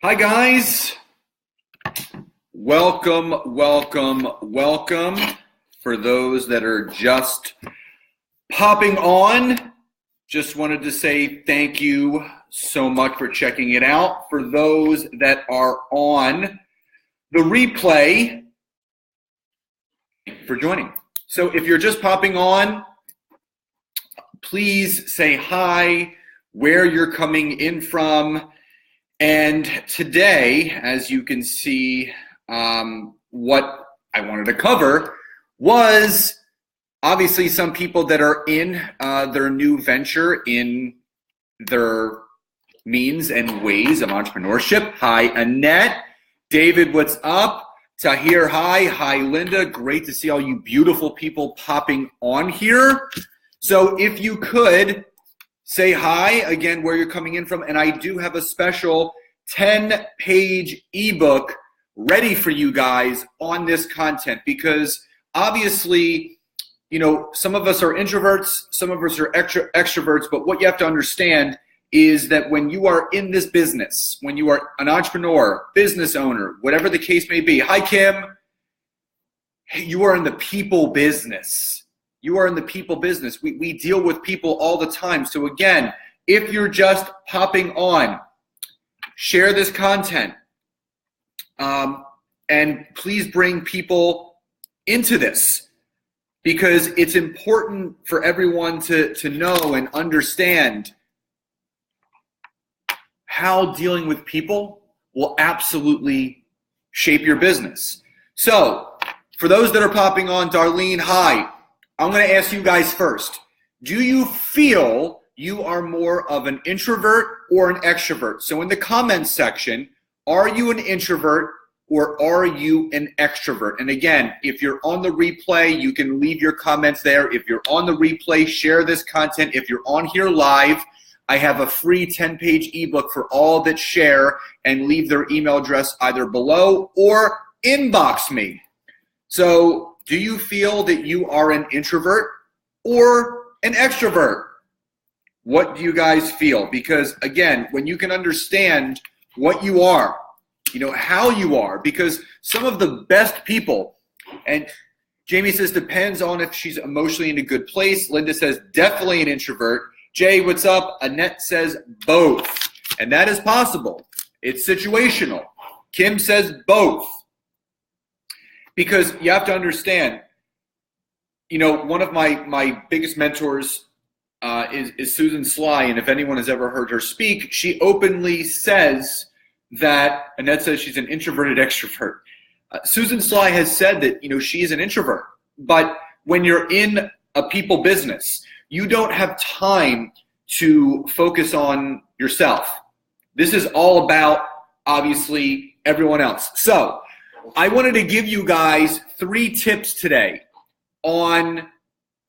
Hi guys, welcome. For those that are just popping on, just wanted to say thank you so much for checking it out. For those that are on the replay, for joining. So if you're just popping on, please say hi, where you're coming in from. And today, as you can see, what I wanted to cover was obviously some people that are in their new venture in their means and ways of entrepreneurship. Hi, Annette. David, what's up? Tahir, hi. Hi, Linda. Great to see all you beautiful people popping on here. So if you could, say hi, again, where you're coming in from. And I do have a special 10-page ebook ready for you guys on this content because obviously, you know, some of us are introverts, some of us are extroverts, but what you have to understand is that when you are in this business, when you are an entrepreneur, business owner, whatever the case may be, hi, Kim, you are in the people business. You are in the people business. We deal with people all the time. So again, if you're just popping on, share this content. And please bring people into this because it's important for everyone to know and understand how dealing with people will absolutely shape your business. So for those that are popping on, Darlene, hi. I'm going to ask you guys first. Do you feel you are more of an introvert or an extrovert? So in the comments section, are you an introvert or are you an extrovert? And again, if you're on the replay, you can leave your comments there. If you're on the replay, share this content. If you're on here live, I have a free 10-page ebook for all that share and leave their email address either below or inbox me. So do you feel that you are an introvert or an extrovert? What do you guys feel? Because again, when you can understand what you are, you know, how you are, because some of the best people, and Jamie says depends on if she's emotionally in a good place. Linda says definitely an introvert. Jay, what's up? Annette says both. And that is possible. It's situational. Kim says both. Because you have to understand, you know, one of my biggest mentors is Susan Sly, and if anyone has ever heard her speak, she openly says that, Annette says she's an introverted extrovert. Susan Sly has said that, you know, she is an introvert, but when you're in a people business, you don't have time to focus on yourself. This is all about, obviously, everyone else. So I wanted to give you guys 3 tips today on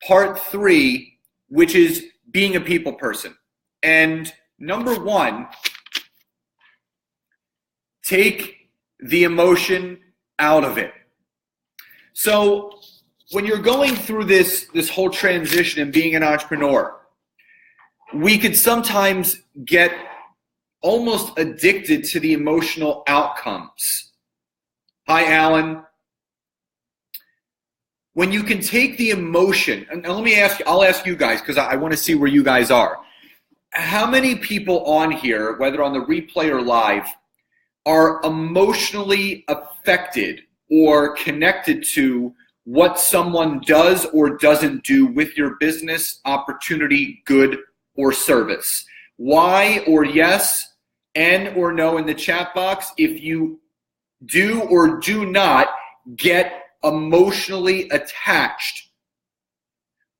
part 3, which is being a people person. And number 1, take the emotion out of it. So when you're going through this whole transition and being an entrepreneur, we could sometimes get almost addicted to the emotional outcomes. Hi, Alan. When you can take the emotion, and let me ask you, I'll ask you guys because I want to see where you guys are. How many people on here, whether on the replay or live, are emotionally affected or connected to what someone does or doesn't do with your business, opportunity, good, or service? Why or yes, N or no in the chat box if you do or do not get emotionally attached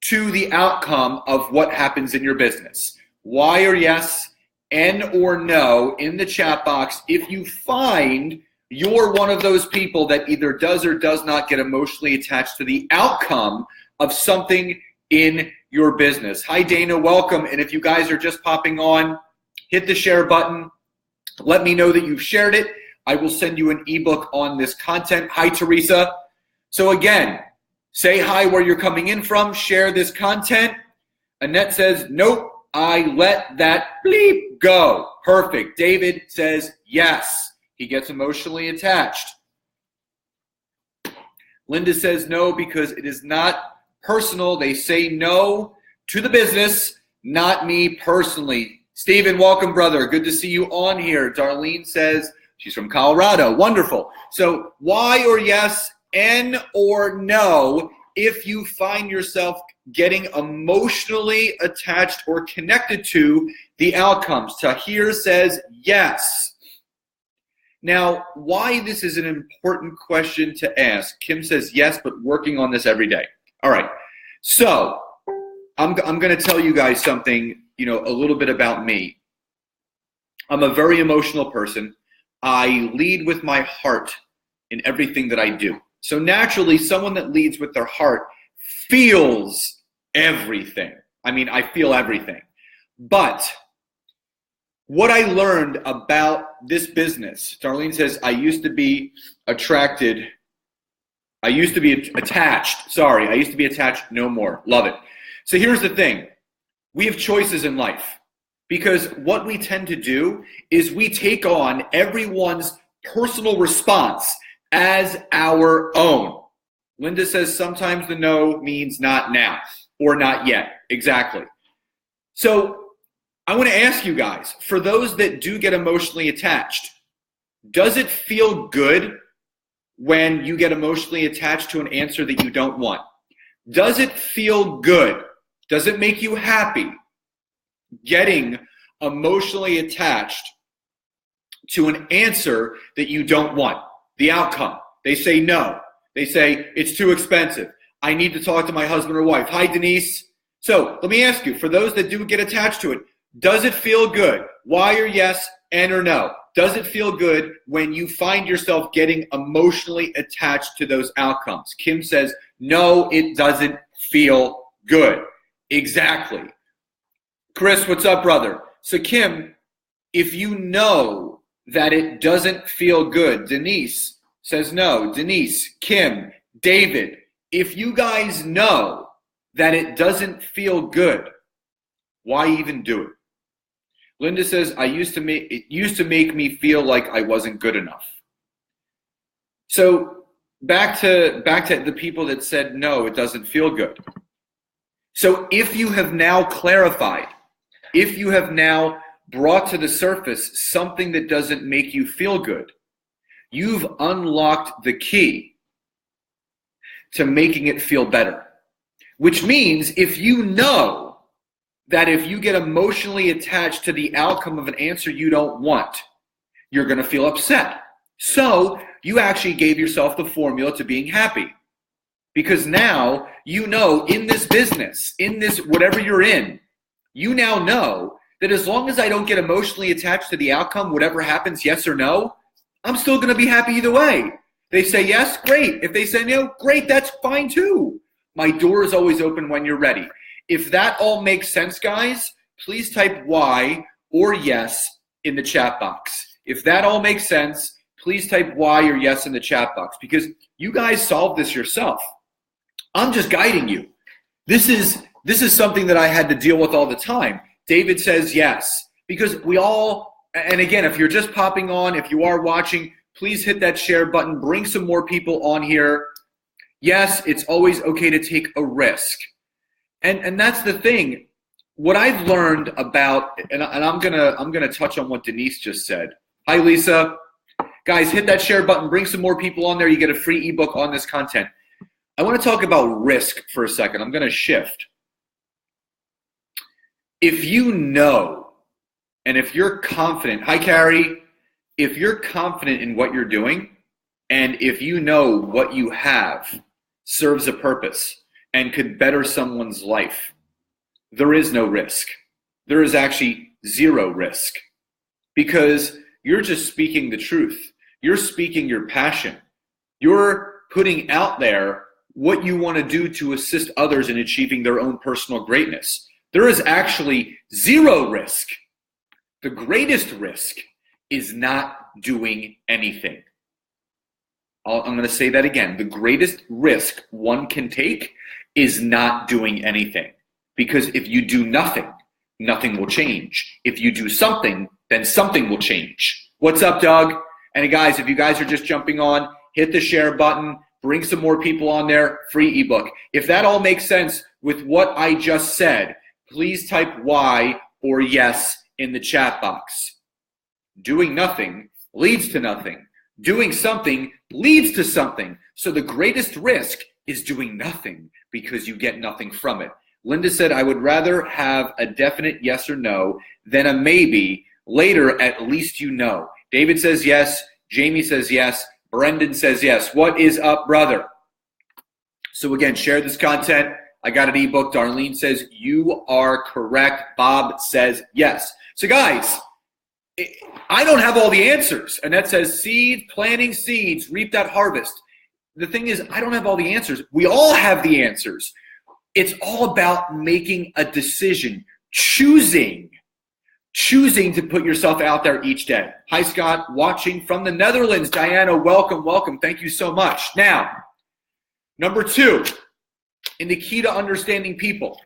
to the outcome of what happens in your business. Why or yes, N or no in the chat box if you find you're one of those people that either does or does not get emotionally attached to the outcome of something in your business. Hi, Dana, welcome. And if you guys are just popping on, hit the share button. Let me know that you've shared it. I will send you an ebook on this content. Hi, Teresa. So again, say hi where you're coming in from. Share this content. Annette says, nope, I let that bleep go. Perfect. David says, yes. He gets emotionally attached. Linda says no because it is not personal. They say no to the business, not me personally. Stephen, welcome, brother. Good to see you on here. Darlene says she's from Colorado. Wonderful. So Y or yes, N or no, if you find yourself getting emotionally attached or connected to the outcomes. Tahir says yes. Now, why this is an important question to ask. Kim says yes, but working on this every day. All right. So I'm going to tell you guys something, a little bit about me. I'm a very emotional person. I lead with my heart in everything that I do. So naturally, someone that leads with their heart feels everything. I mean, I feel everything. But what I learned about this business, Darlene says, I used to be attached. I used to be attached, no more. Love it. So here's the thing. We have choices in life because what we tend to do is we take on everyone's personal response as our own. Linda says sometimes the no means not now or not yet. Exactly. So I want to ask you guys, for those that do get emotionally attached, does it feel good when you get emotionally attached to an answer that you don't want? Does it feel good? Does it make you happy getting emotionally attached to an answer that you don't want? The outcome. They say no. They say it's too expensive. I need to talk to my husband or wife. Hi, Denise. So let me ask you, for those that do get attached to it, does it feel good? Y or yes, N or no? Does it feel good when you find yourself getting emotionally attached to those outcomes? Kim says, no, it doesn't feel good. Exactly. Chris, what's up, brother? So Kim, if you know that it doesn't feel good, Denise says no. Denise, Kim, David, if you guys know that it doesn't feel good, why even do it? Linda says, it used to make me feel like I wasn't good enough. So back to the people that said, no, it doesn't feel good. So if you have now clarified, if you have now brought to the surface something that doesn't make you feel good, you've unlocked the key to making it feel better. Which means if you know that if you get emotionally attached to the outcome of an answer you don't want, you're going to feel upset. So you actually gave yourself the formula to being happy. Because now you know in this business, in this whatever you're in, you now know that as long as I don't get emotionally attached to the outcome, whatever happens, yes or no, I'm still going to be happy either way. They say yes, great. If they say no, great, that's fine too. My door is always open when you're ready. If that all makes sense, guys, please type Y or yes in the chat box. If that all makes sense, please type Y or yes in the chat box because you guys solved this yourself. I'm just guiding you. This is something that I had to deal with all the time. David says yes because we all, and again, if you're just popping on, if you are watching, please hit that share button. Bring some more people on here. Yes, it's always okay to take a risk. And that's the thing. What I've learned about, and I'm gonna touch on what Denise just said. Hi, Lisa. Guys, hit that share button. Bring some more people on there. You get a free ebook on this content. I want to talk about risk for a second. I'm gonna shift. If you know, and if you're confident, hi, Carrie. If you're confident in what you're doing, and if you know what you have serves a purpose and could better someone's life, there is no risk. There is actually zero risk because you're just speaking the truth. You're speaking your passion. You're putting out there what you want to do to assist others in achieving their own personal greatness. There is actually zero risk. The greatest risk is not doing anything. I'm going to say that again. The greatest risk one can take is not doing anything. Because if you do nothing, nothing will change. If you do something, then something will change. What's up, Doug? And guys, if you guys are just jumping on, hit the share button, bring some more people on there, free ebook. If that all makes sense with what I just said, please type Y or yes in the chat box. Doing nothing leads to nothing. Doing something leads to something. So the greatest risk is doing nothing because you get nothing from it. Linda said, I would rather have a definite yes or no than a maybe. Later, at least you know. David says yes. Jamie says yes. Brendan says yes. What is up, brother? So again, share this content. I got an ebook. Darlene says you are correct. Bob says yes. So guys, I don't have all the answers. Annette says seed, planting seeds, reap that harvest. The thing is, I don't have all the answers. We all have the answers. It's all about making a decision, choosing to put yourself out there each day. Hi, Scott, watching from the Netherlands. Diana, welcome, welcome. Thank you so much. Now, number 2, in the key to understanding people,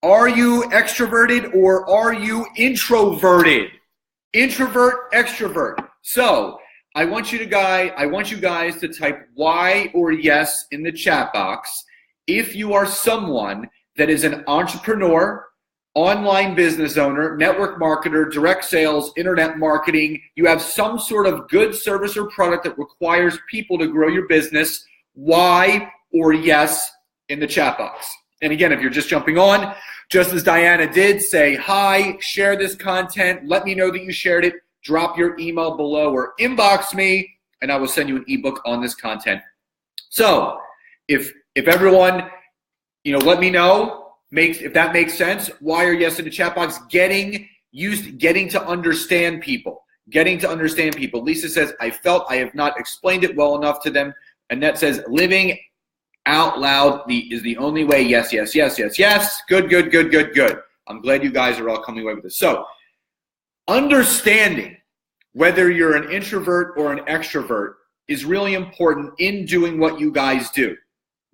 are you extroverted or are you introverted? Introvert, extrovert. So I want you guys to type Y or yes in the chat box if you are someone that is an entrepreneur, online business owner, network marketer, direct sales, internet marketing. You have some sort of good service or product that requires people to grow your business. Y or yes in the chat box. And again, if you're just jumping on, just as Diana did, say hi, share this content, let me know that you shared it, drop your email below or inbox me, and I will send you an ebook on this content. So if everyone, let me know if that makes sense. Why or yes in the chat box? Getting to understand people. Lisa says, I felt I have not explained it well enough to them. Annette says, living out loud is the only way. Yes, yes, yes, yes, yes. Good. I'm glad you guys are all coming away with this. So understanding whether you're an introvert or an extrovert is really important in doing what you guys do,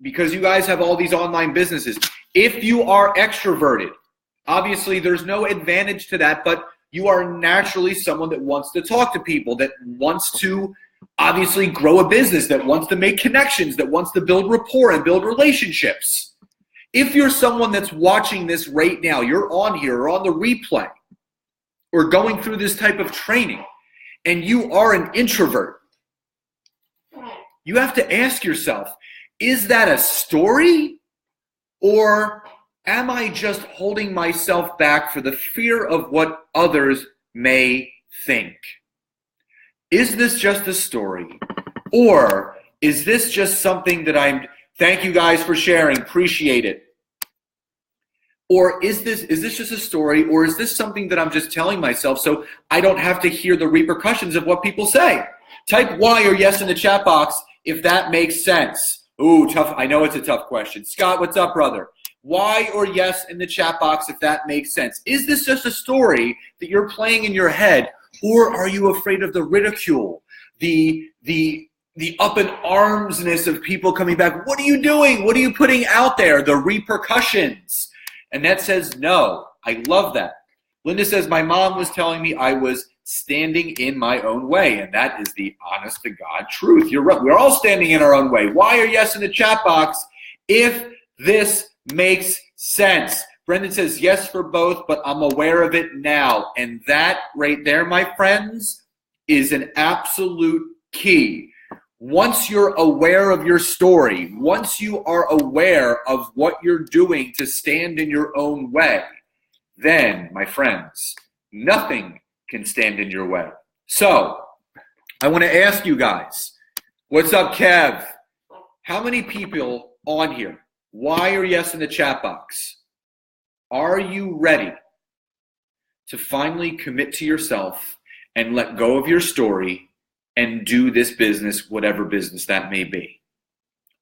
because you guys have all these online businesses. If you are extroverted, obviously there's no advantage to that, but you are naturally someone that wants to talk to people, that wants to obviously grow a business, that wants to make connections, that wants to build rapport and build relationships. If you're someone that's watching this right now, you're on here or on the replay or going through this type of training, and you are an introvert, you have to ask yourself, is that a story, or am I just holding myself back for the fear of what others may think? Is this just a story, or is this just something that thank you guys for sharing, appreciate it. Or is this just a story, or is this something that I'm just telling myself so I don't have to hear the repercussions of what people say? Type Y or yes in the chat box if that makes sense. Ooh, tough. I know it's a tough question. Scott, what's up, brother? Y or yes in the chat box if that makes sense. Is this just a story that you're playing in your head, or are you afraid of the ridicule, the up in armsness of people coming back? What are you doing? What are you putting out there? The repercussions. And that says no. I love that. Linda says, my mom was telling me I was standing in my own way. And that is the honest to God truth. You're right. We're all standing in our own way. Y or yes in the chat box if this makes sense. Brendan says yes for both, but I'm aware of it now. And that right there, my friends, is an absolute key. Once you're aware of your story, once you are aware of what you're doing to stand in your own way, then, my friends, nothing can stand in your way. So, I want to ask you guys, what's up, Kev? How many people on here, Y or yes in the chat box, are you ready to finally commit to yourself and let go of your story and do this business, whatever business that may be?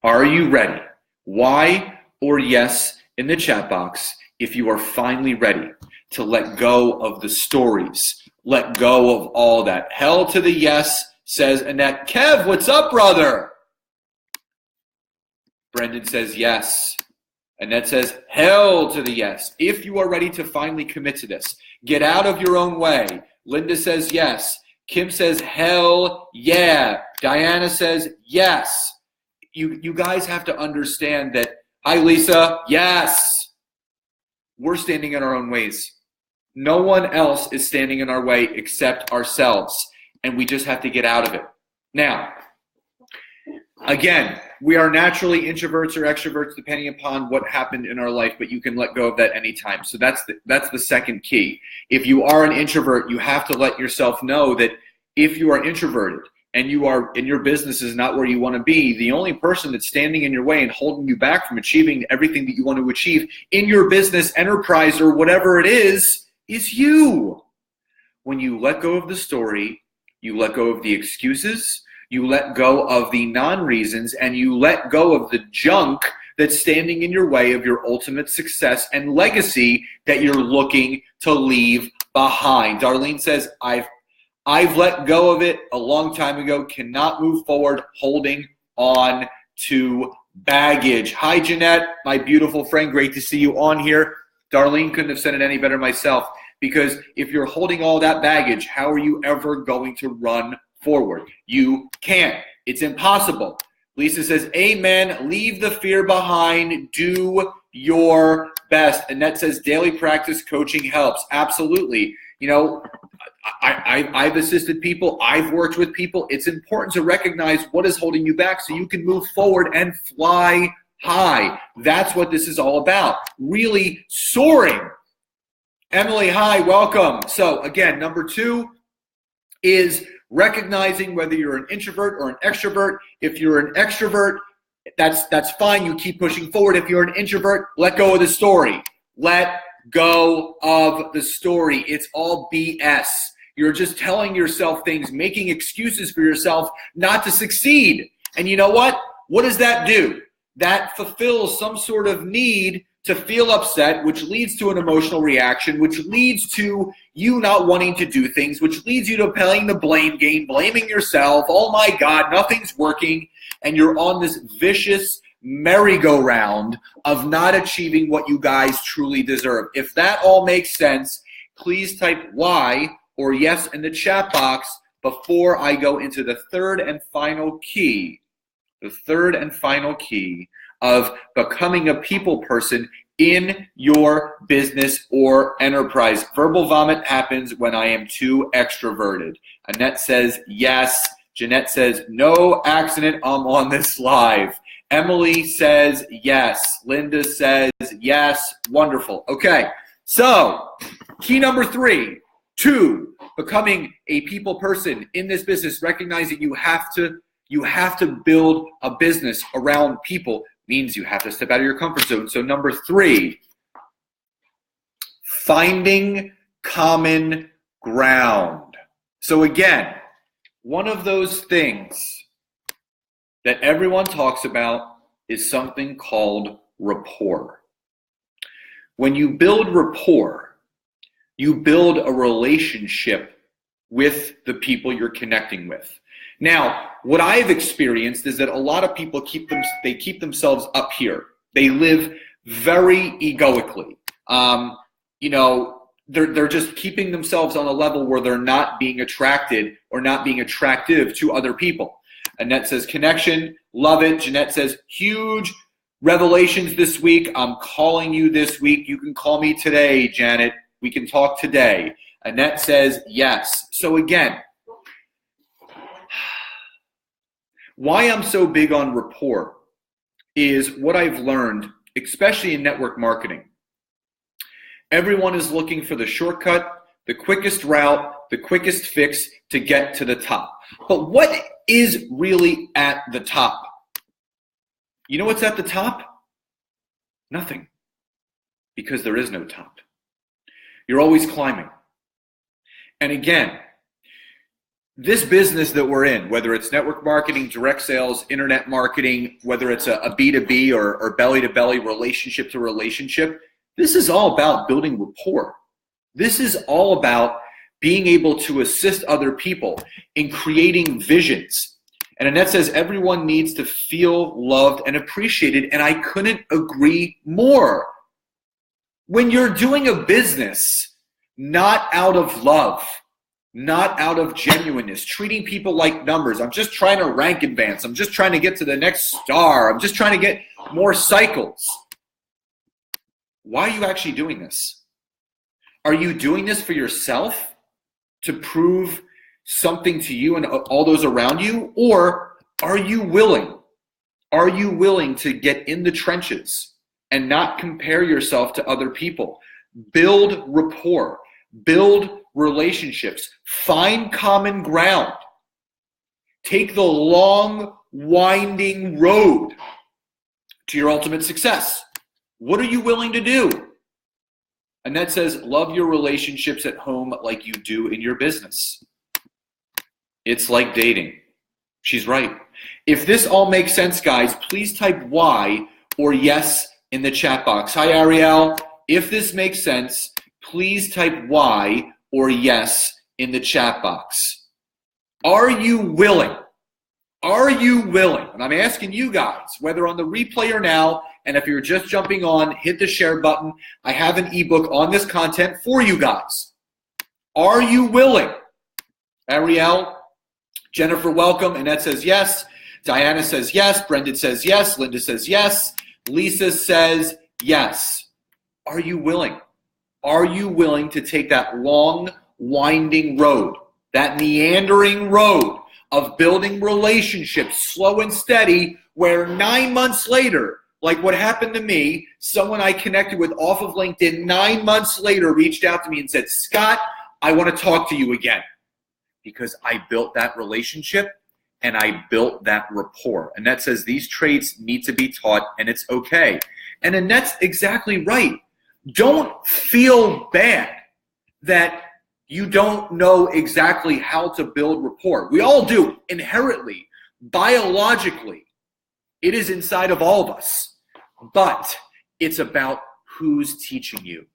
Are you ready? Y or yes in the chat box if you are finally ready to let go of the stories, let go of all that. Hell to the yes, says Annette. Kev, what's up, brother? Brendan says yes. Annette says hell to the yes. If you are ready to finally commit to this, get out of your own way. Linda says yes. Kim says, hell yeah. Diana says, yes. You guys have to understand that. Hi, Lisa. Yes. We're standing in our own ways. No one else is standing in our way except ourselves. And we just have to get out of it. Now, again, we are naturally introverts or extroverts depending upon what happened in our life, but you can let go of that anytime. So that's the second key. If you are an introvert, you have to let yourself know that if you are introverted and your business is not where you want to be, the only person that's standing in your way and holding you back from achieving everything that you want to achieve in your business, enterprise, or whatever it is you. When you let go of the story, you let go of the excuses, you let go of the non-reasons, and you let go of the junk that's standing in your way of your ultimate success and legacy that you're looking to leave behind. Darlene says, I've let go of it a long time ago, cannot move forward holding on to baggage. Hi, Jeanette, my beautiful friend. Great to see you on here. Darlene couldn't have said it any better myself, because if you're holding all that baggage, how are you ever going to run forward? You can't. It's impossible. Lisa says, amen. Leave the fear behind. Do your best. Annette says, daily practice coaching helps. Absolutely. You know, I've assisted people. I've worked with people. It's important to recognize what is holding you back so you can move forward and fly high. That's what this is all about. Really soaring. Emily, hi, welcome. So again, number 2 is recognizing whether you're an introvert or an extrovert. If you're an extrovert, that's fine. You keep pushing forward. If you're an introvert, let go of the story. Let go of the story. It's all BS. You're just telling yourself things, making excuses for yourself not to succeed. And you know what? What does that do? That fulfills some sort of need to feel upset, which leads to an emotional reaction, which leads to you not wanting to do things, which leads you to playing the blame game, blaming yourself. Oh my God, nothing's working. And you're on this vicious merry-go-round of not achieving what you guys truly deserve. If that all makes sense, please type Y or yes in the chat box before I go into the third and final key. The third and final key of becoming a people person in your business or enterprise. Verbal vomit happens when I am too extroverted. Annette says yes. Jeanette says no accident. I'm on this live. Emily says yes. Linda says yes. Wonderful. Okay. So key number 3 to becoming a people person in this business, recognize that you have to build a business around people. Means you have to step out of your comfort zone. So number 3, finding common ground. So again, one of those things that everyone talks about is something called rapport. When you build rapport, you build a relationship with the people you're connecting with. Now, what I've experienced is that a lot of people keep themselves up here. They live very egoically. They're just keeping themselves on a level where they're not being attracted or not being attractive to other people. Annette says connection, love it. Jeanette says huge revelations this week. I'm calling you this week. You can call me today, Janet. We can talk today. Annette says yes. So again, why I'm so big on rapport is what I've learned, especially in network marketing. Everyone is looking for the shortcut, the quickest route, the quickest fix to get to the top. But what is really at the top? You know what's at the top? Nothing. Because there is no top. You're always climbing. And again, this business that we're in, whether it's network marketing, direct sales, internet marketing, whether it's a B2B or belly-to-belly, relationship to relationship, this is all about building rapport. This is all about being able to assist other people in creating visions. And Annette says everyone needs to feel loved and appreciated, and I couldn't agree more. When you're doing a business not out of love, not out of genuineness, treating people like numbers. I'm just trying to rank advance. I'm just trying to get to the next star. I'm just trying to get more cycles. Why are you actually doing this? Are you doing this for yourself to prove something to you and all those around you? Or are you willing? Are you willing to get in the trenches and not compare yourself to other people? Build rapport, build relationships, find common ground. Take the long, winding road to your ultimate success. What are you willing to do? Annette says, love your relationships at home like you do in your business. It's like dating. She's right. If this all makes sense, guys, please type Y or yes in the chat box. Hi, Ariel. If this makes sense, please type Y or yes in the chat box. Are you willing? Are you willing? And I'm asking you guys, whether on the replay or now, and if you're just jumping on, hit the share button. I have an ebook on this content for you guys. Are you willing? Ariel, Jennifer, welcome. Annette says yes. Diana says yes. Brendan says yes. Linda says yes. Lisa says yes. Are you willing? Are you willing to take that long, winding road, that meandering road of building relationships slow and steady, where 9 months later, like what happened to me, someone I connected with off of LinkedIn 9 months later reached out to me and said, Scott, I want to talk to you again, because I built that relationship and I built that rapport. Annette says these traits need to be taught and it's okay. And Annette's exactly right. Don't feel bad that you don't know exactly how to build rapport. We all do, inherently, biologically. It is inside of all of us. But it's about who's teaching you.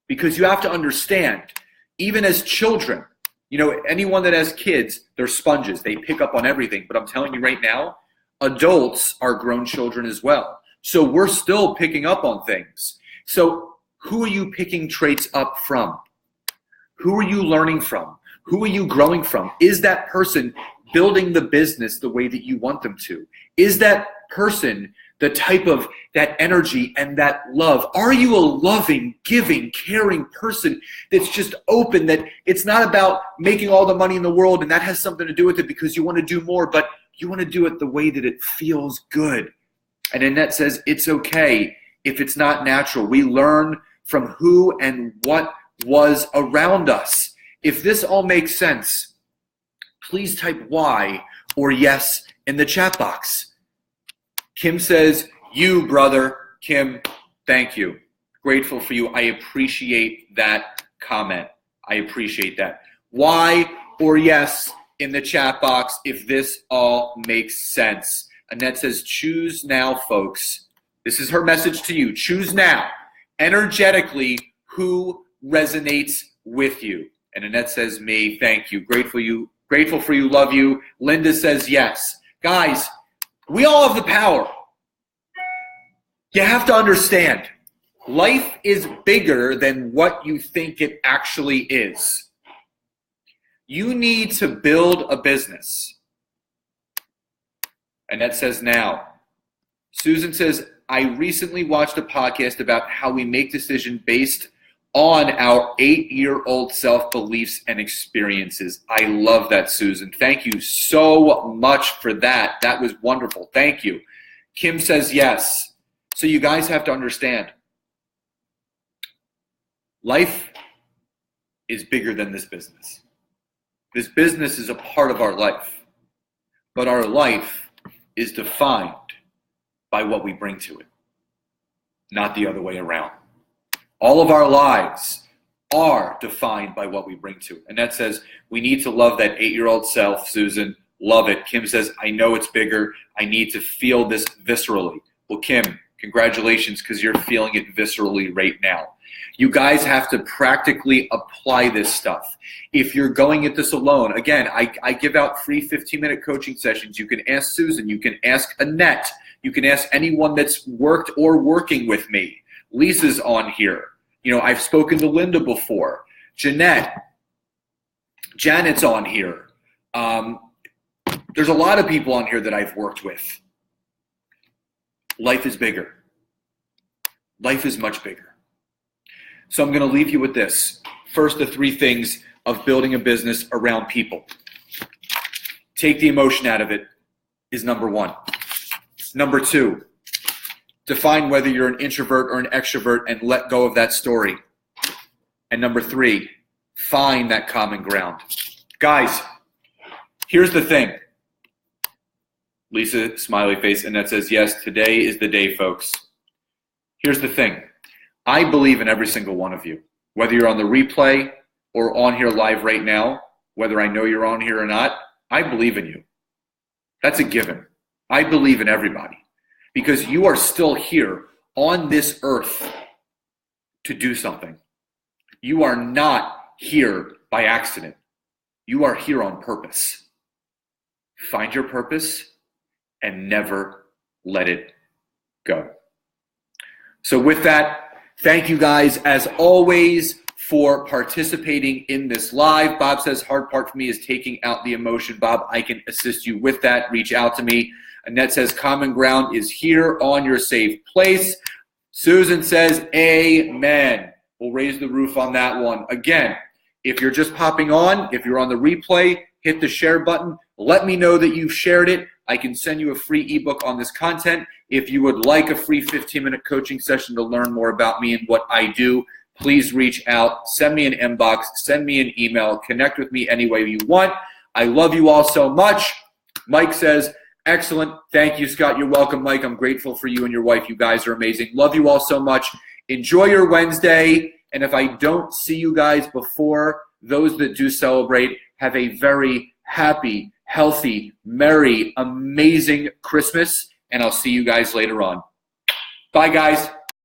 Because you have to understand, even as children, you know, anyone that has kids, they're sponges. They pick up on everything. But I'm telling you right now, adults are grown children as well. So we're still picking up on things. So who are you picking traits up from? Who are you learning from? Who are you growing from? Is that person building the business the way that you want them to? Is that person the type of that energy and that love? Are you a loving, giving, caring person that's just open, that it's not about making all the money in the world and that has something to do with it because you want to do more, but you want to do it the way that it feels good? And Annette says it's okay if it's not natural. We learn from who and what was around us. If this all makes sense, please type Y or yes in the chat box. Kim says, you, brother. Kim, thank you. Grateful for you. I appreciate that comment. I appreciate that. Y or yes in the chat box if this all makes sense. Annette says, choose now, folks. This is her message to you. Choose now, energetically, who resonates with you. And Annette says, me, thank you. Grateful for you, love you. Linda says yes. Guys, we all have the power. You have to understand, life is bigger than what you think it actually is. You need to build a business. Annette says now. Susan says, I recently watched a podcast about how we make decisions based on our 8-year-old self-beliefs and experiences. I love that, Susan. Thank you so much for that. That was wonderful. Thank you. Kim says yes. So you guys have to understand, life is bigger than this business. This business is a part of our life, but our life is defined by what we bring to it, not the other way around. All of our lives are defined by what we bring to it. And that says we need to love that 8-year-old self, Susan. Love it. Kim says, I know it's bigger. I need to feel this viscerally. Well, Kim, congratulations, because you're feeling it viscerally right now. You guys have to practically apply this stuff. If you're going at this alone, again, I give out free 15-minute coaching sessions. You can ask Susan. You can ask Annette. You can ask anyone that's worked or working with me. Lisa's on here. You know, I've spoken to Linda before. Jeanette, Janet's on here. There's a lot of people on here that I've worked with. Life is bigger. Life is much bigger. So I'm going to leave you with this. First, the 3 things of building a business around people. Take the emotion out of it is number 1. Number 2, define whether you're an introvert or an extrovert and let go of that story. And number 3, find that common ground. Guys, here's the thing. Lisa, smiley face, and that says, yes, today is the day, folks. Here's the thing. I believe in every single one of you. Whether you're on the replay or on here live right now, whether I know you're on here or not, I believe in you. That's a given. I believe in everybody because you are still here on this earth to do something. You are not here by accident. You are here on purpose. Find your purpose and never let it go. So with that, thank you guys as always for participating in this live. Bob says, hard part for me is taking out the emotion. Bob, I can assist you with that. Reach out to me. Annette says, common ground is here on your safe place. Susan says, amen. We'll raise the roof on that one. Again, if you're just popping on, if you're on the replay, hit the share button. Let me know that you've shared it. I can send you a free ebook on this content. If you would like a free 15-minute coaching session to learn more about me and what I do, please reach out, send me an inbox, send me an email, connect with me any way you want. I love you all so much. Mike says, excellent. Thank you, Scott. You're welcome, Mike. I'm grateful for you and your wife. You guys are amazing. Love you all so much. Enjoy your Wednesday. And if I don't see you guys before, those that do celebrate, have a very happy, healthy, merry, amazing Christmas. And I'll see you guys later on. Bye, guys.